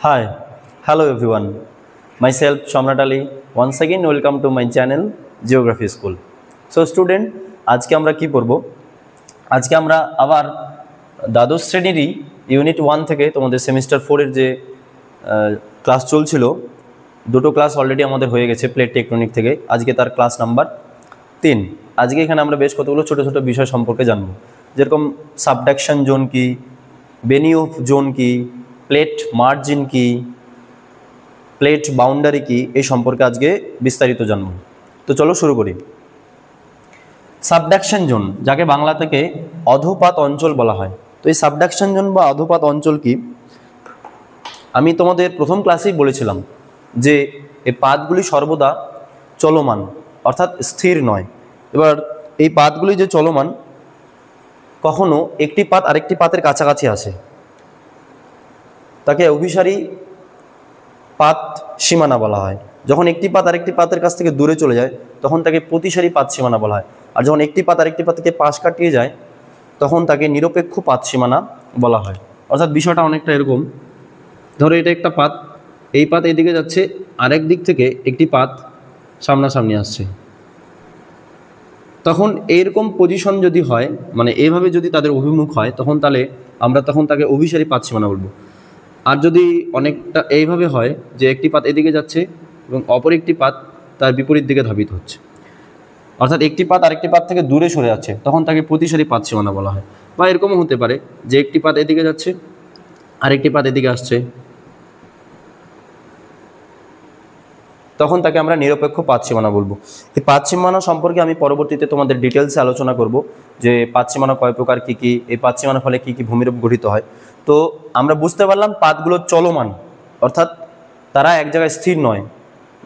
Hi, hello everyone. Myself Shamrat Ali. Once again welcome to my channel Geography School. So student, আজকে আমরা কি পড়ব? আজকে আমরা আবার দ্বাদশ শ্রেণীরই ইউনিট 1 থেকে তোমাদের সেমিস্টার 4 এর যে ক্লাস চলছিল, দুটো ক্লাস অলরেডি আমাদের হয়ে গেছে প্লেট টেকটনিক থেকে। আজকে তার ক্লাস নাম্বার 3। আজকে এখানে আমরা বেশ কতগুলো ছোট ছোট বিষয় সম্পর্কে জানব, যেরকম সাবডাকশন জোন কি, বেনিওফ জোন কি, প্লেট মার্জিন কি, প্লেট বাউন্ডারি কি, এই সম্পর্কে আজকে বিস্তারিত জানব। তো চলো শুরু করি। সাবডাকশন জোন, যাকে বাংলা থেকে অধোপাত অঞ্চল বলা হয়। তো এই সাবডাকশন জোন বা অধোপাত অঞ্চল কি, আমি তোমাদের প্রথম ক্লাসেই বলেছিলাম যে এই পাতগুলি সর্বদা চলমান, অর্থাৎ স্থির নয়। এবার এই পাতগুলি যে চলমান, কখনো একটি পাত আরেকটি পাতের কাছাকাছি আসে, তাকে অভিসারী পাত সীমানা বলা হয়। যখন একটি পাত আরেকটি পাতের কাছ থেকে দূরে চলে যায়, তখন তাকে প্রতিসারী পাত সীমানা বলা হয়। আর যখন একটি পাত আরেকটি পাতকে পাশ কাটিয়ে যায়, তখন তাকে নিরপেক্ষ পাত সীমানা বলা হয়। অর্থাৎ বিষয়টা অনেকটা এরকম, ধরো এটা একটা পাত, এই পাত এইদিকে যাচ্ছে, আরেক দিক থেকে একটি পাত সামনাসামনি আসছে। তখন এইরকম পজিশন যদি হয়, মানে এইভাবে যদি তাদের অভিমুখ হয়, আমরা তাকে অভিসারী পাত সীমানা বলবো। আর যদি অনেকটা এইভাবে হয় যে একটি পাত এদিকে যাচ্ছে এবং অপর একটি পাত তার বিপরীত দিকে ধাবিত হচ্ছে, অর্থাৎ একটি পাত আরেকটি পাত থেকে দূরে সরে যাচ্ছে, তখন তাকে প্রতিসারী পাত সীমানা বলা হয়। বা এরকমও হতে পারে যে একটি পাত এদিকে যাচ্ছে, আরেকটি পাত এদিকে আসছে, তখন তাকে আমরা নিরপেক্ষ পাত সীমানা বলবো। এই পাত সীমানা সম্পর্কে আমি পরবর্তীতে তোমাদের ডিটেলসে আলোচনা করব, যে পাত সীমানা কয় প্রকার, কী কী, এই পাত সীমানার ফলে কী কী ভূমিরূপ গঠিত হয়। তো আমরা বুঝতে পারলাম পাতগুলো চলমান, অর্থাৎ তারা এক জায়গায় স্থির নয়,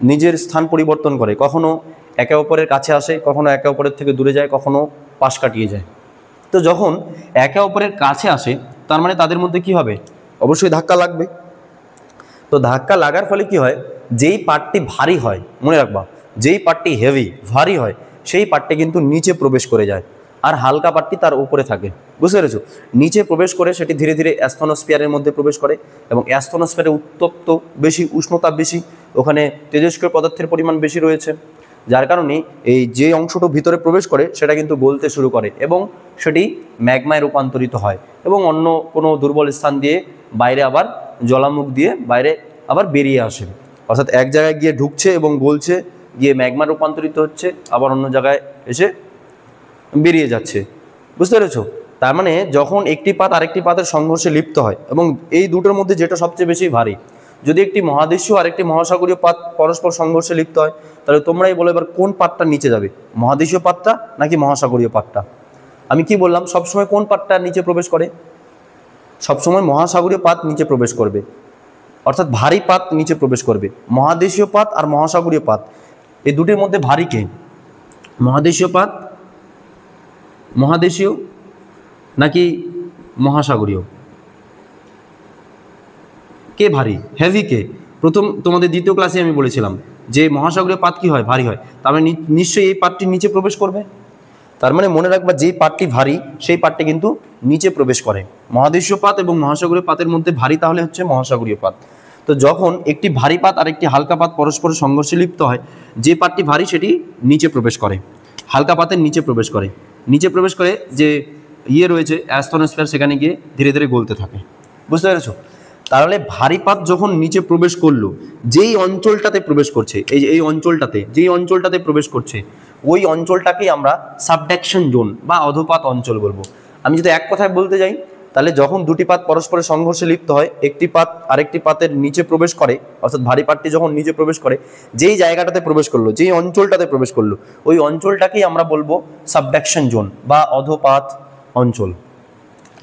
নিজের স্থান পরিবর্তন করে, কখনো একে অপরের কাছে আসে, কখনো একে অপরের থেকে দূরে যায়, কখনো পাশ কাটিয়ে যায়। তো যখন একে অপরের কাছে আসে, তার মানে তাদের মধ্যে কি হবে? অবশ্যই ধাক্কা লাগবে। তো ধাক্কা লাগার ফলে কি হয়, যেই পার্টটি ভারী হয়, মনে রাখবা, যেই পার্টটি হেভি ভারী হয়, সেই পার্টটি কিন্তু নিচে প্রবেশ করে যায়, আর হালকা পার্টটি তার উপরে থাকে। বুঝতে পেরেছো? নিচে প্রবেশ করে সেটি ধীরে ধীরে অ্যাস্থনোস্ফিয়ারের মধ্যে প্রবেশ করে, এবং অ্যাস্থনোস্ফিয়ারে উত্তপ্ত বেশি, উষ্ণতা বেশি, ওখানে তেজস্ক্রিয় পদার্থের পরিমাণ বেশি রয়েছে, যার কারণে এই যে অংশটা ভিতরে প্রবেশ করে সেটা কিন্তু গলতে শুরু করে, এবং সেটি ম্যাগমায় রূপান্তরিত হয়, এবং অন্য কোনো দুর্বল স্থান দিয়ে বাইরে আবার জলামুখ দিয়ে বাইরে আবার বেরিয়ে আসে। অর্থাৎ এক জায়গায় গিয়ে ঢুকছে এবং গলছে, গিয়ে ম্যাগমা রূপান্তরিত হচ্ছে, আবার অন্য জায়গায় এসে বেরিয়ে যাচ্ছে। বুঝতে পেরেছো? তার মানে যখন একটি পাত আরেকটি পাতের সংঘর্ষে লিপ্ত হয়, এবং এই দুটোর মধ্যে যেটা সবচেয়ে বেশি ভারী, যদি একটি মহাদেশীয় আর একটি মহাসাগরীয় পাত পরস্পর সংঘর্ষে লিপ্ত হয়, তাহলে তোমরাই বলো এবার কোন পাতটা নিচে যাবে, মহাদেশীয় পাতটা নাকি মহাসাগরীয় পাতটা? আমি কি বললাম, সবসময় কোন পাতটা নিচে প্রবেশ করে? সবসময় মহাসাগরীয় পাত নিচে প্রবেশ করবে, অর্থাৎ ভারী পাত নিচে প্রবেশ করবে। মহাদেশীয় পাত আর মহাসাগরীয় পাত, এই দুটির মধ্যে ভারী কে? মহাদেশীয় পাত, মহাদেশীয় নাকি মহাসাগরীয়? কে ভারী, হেভি কে? প্রথম তোমাদের দ্বিতীয় ক্লাসে আমি বলেছিলাম যে মহাসাগরীয় পাত কি হয়, ভারী হয়। তার মানে নিশ্চয়ই এই পাতটি নিচে প্রবেশ করবে। তার মানে মনে রাখবা, যেই পাতটি ভারী সেই পাতটি কিন্তু নিচে প্রবেশ করে। মহাদেশীয় পাত এবং মহাসাগরীয় পাতের মধ্যে ভারী তাহলে হচ্ছে মহাসাগরীয় পাত। তো যখন একটি ভারী পাত আর একটি হালকা পাত পরস্পর সংঘর্ষে লিপ্ত হয়, যে পাতটি ভারী সেটি নিচে প্রবেশ করে, হালকা পাতের নিচে প্রবেশ করে। নিচে প্রবেশ করে যে রয়েছে অ্যাস্থনোস্ফিয়ার, সেখানে গিয়ে ধীরে ধীরে গলতে থাকে। বুঝতে পেরেছো? তাহলে ভারী পাত যখন নিচে প্রবেশ করলো, যেই অঞ্চলটাতে প্রবেশ করছে, এই অঞ্চলটাতে, যেই অঞ্চলটাতে প্রবেশ করছে, ওই অঞ্চলটাকেই আমরা সাবডাকশন জোন বা অধোপাত অঞ্চল বলবো। আমি যদি এক কথায় বলতে যাই, তাহলে যখন দুটি পাত পরস্পরের সংঘর্ষে লিপ্ত হয়, একটি পাত আরেকটি পাতের নিচে প্রবেশ করে, অর্থাৎ ভারী পাতটি যখন নিচে প্রবেশ করে, যেই জায়গাটাতে প্রবেশ করলো, যেই অঞ্চলটাতে প্রবেশ করলো, ওই অঞ্চলটাকেই আমরা বলবো সাবডাকশন জোন বা অধোপাত অঞ্চল।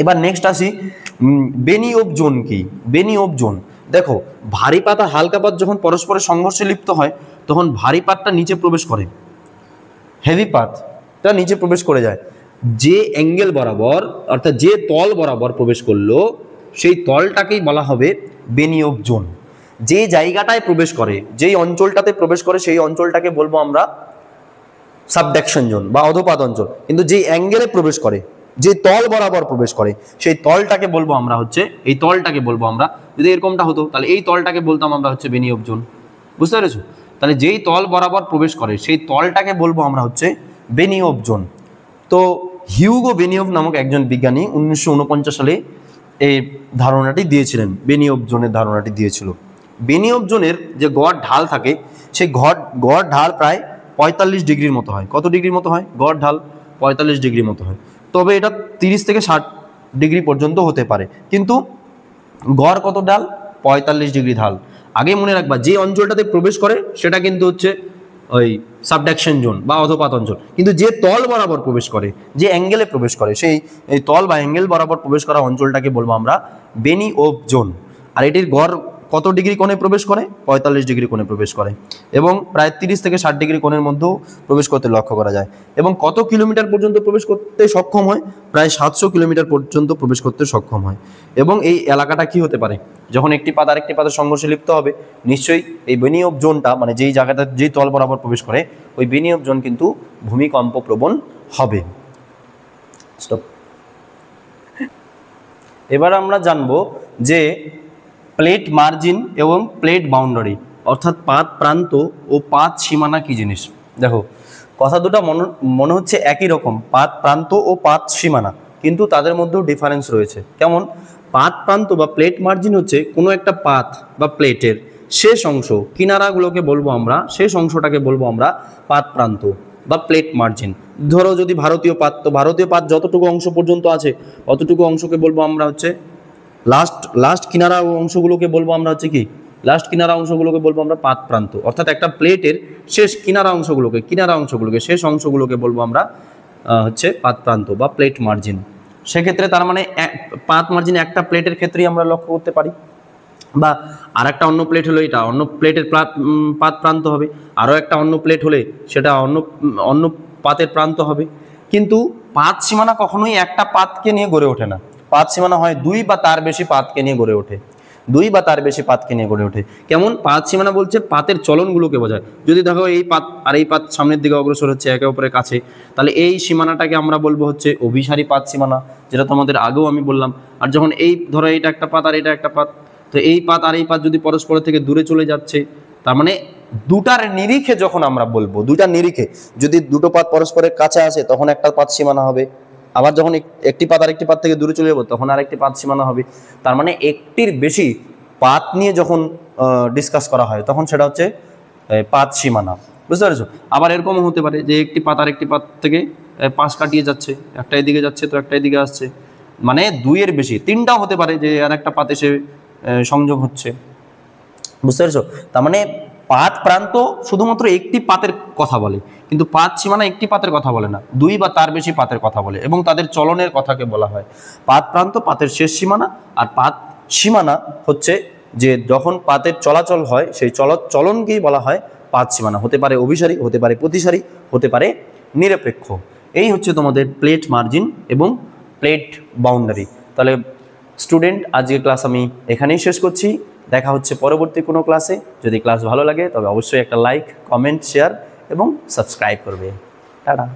এবার নেক্সট আসি, বেনিওফ জোন কি? বেনিওফ জোন, দেখো, ভারী পাত আর হালকা পাত যখন পরস্পরের সংঘর্ষে লিপ্ত হয়, তখন ভারী পাতটা নিচে প্রবেশ করে, হেভি পাতটা নিচে প্রবেশ করে যায়। যে অ্যাঙ্গেল বরাবর, অর্থাৎ যে তল বরাবর প্রবেশ করলো, সেই তলটাকেই বলা হবে বেনিওফ জোন। যে জায়গাটায় প্রবেশ করে, যেই অঞ্চলটাতে প্রবেশ করে, সেই অঞ্চলটাকে বলবো আমরা সাবডাকশন জোন বা অধোপাত অঞ্চল। কিন্তু যেই অ্যাঙ্গেলে প্রবেশ করে, যে তল বরাবর প্রবেশ করে সেই তলটাকে বলবো আমরা হচ্ছে, এই তলটাকে বলবো আমরা, যদি এরকমটা হতো তাহলে এই তলটাকে বলতাম আমরা হচ্ছে বেনি অফ জোন। বুঝতে পেরেছো? তাহলে যেই তল বরাবর প্রবেশ করে সেই তলটাকে বলবো আমরা হচ্ছে বেনি অফ জোন। তো হিউগো বেনিয়ফ নামক একজন বিজ্ঞানী 1949 সালে এই ধারণাটি দিয়েছিলেন, বেনিয়ফ জোনের ধারণাটি দিয়েছিল। বেনিয়ফ জোনের যে গড় ঢাল থাকে সেই গড় ঢাল প্রায় 45 ডিগ্রির মতো হয়। কত ডিগ্রির মতো হয়? গড় ঢাল 45 ডিগ্রির মতো হয়। তবে এটা 30 থেকে 60 ডিগ্রি পর্যন্ত হতে পারে, কিন্তু গড় কত ঢাল? 45 ডিগ্রি ঢাল। আগে মনে রাখবা যে অঞ্চলটাতে প্রবেশ করে সেটা কিন্তু হচ্ছে ওই সাবডাকশন জোন বা অধপাত অঞ্চল, কিন্তু যে তল বরাবর প্রবেশ করে, যে অ্যাঙ্গেলে প্রবেশ করে, সেই এই তল বা অ্যাঙ্গেল বরাবর প্রবেশ করা অঞ্চলটাকে বলবো আমরা বেনি অফ জোন। আর এটির গড় কত ডিগ্রি কোণে প্রবেশ করে? 45 ডিগ্রি কোণে প্রবেশ করে, এবং প্রায় 30 থেকে 60 ডিগ্রি কোণের মধ্যেও প্রবেশ করতে লক্ষ্য করা যায়। এবং কত কিলোমিটার পর্যন্ত প্রবেশ করতে সক্ষম হয়? প্রায় 700 কিলোমিটার পর্যন্ত প্রবেশ করতে সক্ষম হয়। এবং এই এলাকাটা কি হতে পারে? যখন একটি পাত আরেকটি পাতের সংঘর্ষে লিপ্ত হবে, নিশ্চয়ই এই বেনি অফ জোনটা, মানে যেই জায়গাটা যেই তল বরাবর প্রবেশ করে ওই বেনি অফ জোন কিন্তু ভূমিকম্প প্রবণ হবে। স্টপ। এবার আমরা জানবো যে প্লেট মার্জিন এবং প্লেট বাউন্ডারি, অর্থাৎ পাত প্রান্ত ও পাত সীমানা কি জিনিস। দেখো, কথা দুটো মনে হচ্ছে একই রকম, পাত প্রান্ত ও পাত সীমানা, কিন্তু তাদের মধ্যেও ডিফারেন্স রয়েছে। কেমন? পাত প্রান্ত বা প্লেট মার্জিন হচ্ছে কোনো একটা পাত বা প্লেটের শেষ অংশ, কিনারাগুলোকে বলবো আমরা, শেষ অংশটাকে বলবো আমরা পাত প্রান্ত বা প্লেট মার্জিন। ধরো যদি ভারতীয় পাত, তো ভারতীয় পাত যতটুকু অংশ পর্যন্ত আছে অতটুকু অংশকে বলবো আমরা হচ্ছে লাস্ট কিনারা অংশগুলোকে বলবো আমরা হচ্ছে কি, লাস্ট কিনারা অংশগুলোকে বলবো আমরা পাত প্রান্ত। অর্থাৎ একটা প্লেটের শেষ কিনারা অংশগুলোকে শেষ অংশগুলোকে বলবো আমরা হচ্ছে পাত প্রান্ত বা প্লেট মার্জিন। সেক্ষেত্রে তার মানে পাত মার্জিন একটা প্লেটের ক্ষেত্রেই আমরা লক্ষ্য করতে পারি, বা আর একটা অন্য প্লেট হলে এটা অন্য প্লেটের পাত প্রান্ত হবে, আরও একটা অন্য প্লেট হলে সেটা অন্য পাতের প্রান্ত হবে। কিন্তু পাত সীমানা কখনোই একটা পাতকে নিয়ে গড়ে ওঠে না। পাত সীমানা হয় দুই বা তার বেশি পাতকে নিয়ে গড়ে ওঠে, কেমন? পাত সীমানা বলছে পাতের চলনগুলোকে বোঝায়। যদি দেখো এই পাত আর এই পাত সামনের দিকে অগ্রসর হচ্ছে একে অপরের কাছে, তাহলে এই সীমানাটাকে আমরা বলবো হচ্ছে অভিসারী পাত সীমানা, যেটা তোমাদের আগেও আমি বললাম। আর যখন এই ধরো এটা একটা পাত আর এটা একটা পাত, তো এই পাত আর এই পাত যদি পরস্পর থেকে দূরে চলে যাচ্ছে, তার মানে দুটার নিরিখে যখন আমরা বলবো, দুটার নিরিখে যদি দুটো পাত পরস্পরের কাছে আসে তখন একটা পাত সীমানা হবে, আবার যখন একটি পাত আরেকটি পাত থেকে দূরে চলে যাবো তখন আরেকটি পাত সীমানা হবে। তার মানে একটির বেশি পাত নিয়ে যখন ডিসকাস করা হয় তখন সেটা হচ্ছে পাত সীমানা। বুঝতে পেরেছো? আবার এরকমও হতে পারে যে একটি পাত আরেকটি পাত থেকে পাশ কাটিয়ে যাচ্ছে, একটা এদিকে যাচ্ছে তো একটা এদিকে আসছে, মানে দুইয়ের বেশি, তিনটাও হতে পারে যে আর একটা পাত এসে সংযোগ হচ্ছে। বুঝতে পেরেছো? তার মানে পাত প্রান্ত শুধুমাত্র একটি পাতের কথা বলে, কিন্তু পাত সীমানা একটি পাতের কথা বলে না, দুই বা তার বেশি পাতের কথা বলে, এবং তাদের চলনের কথাকে বলা হয় পাত প্রান্ত, পাতের শেষ সীমানা। আর পাত সীমানা হচ্ছে যে যখন পাতের চলাচল হয় সেই চলনকেই বলা হয় পাত সীমানা। হতে পারে অভিসারী, হতে পারে প্রতিসারী, হতে পারে নিরপেক্ষ। এই হচ্ছে তোমাদের প্লেট মার্জিন এবং প্লেট বাউন্ডারি। তাহলে স্টুডেন্ট, আজকের ক্লাস আমি এখানেই শেষ করছি। দেখা হচ্ছে পরবর্তী কোনো ক্লাসে। যদি ক্লাস ভালো লাগে তবে অবশ্যই একটা লাইক, কমেন্ট, শেয়ার এবং সাবস্ক্রাইব করবে। টাটা।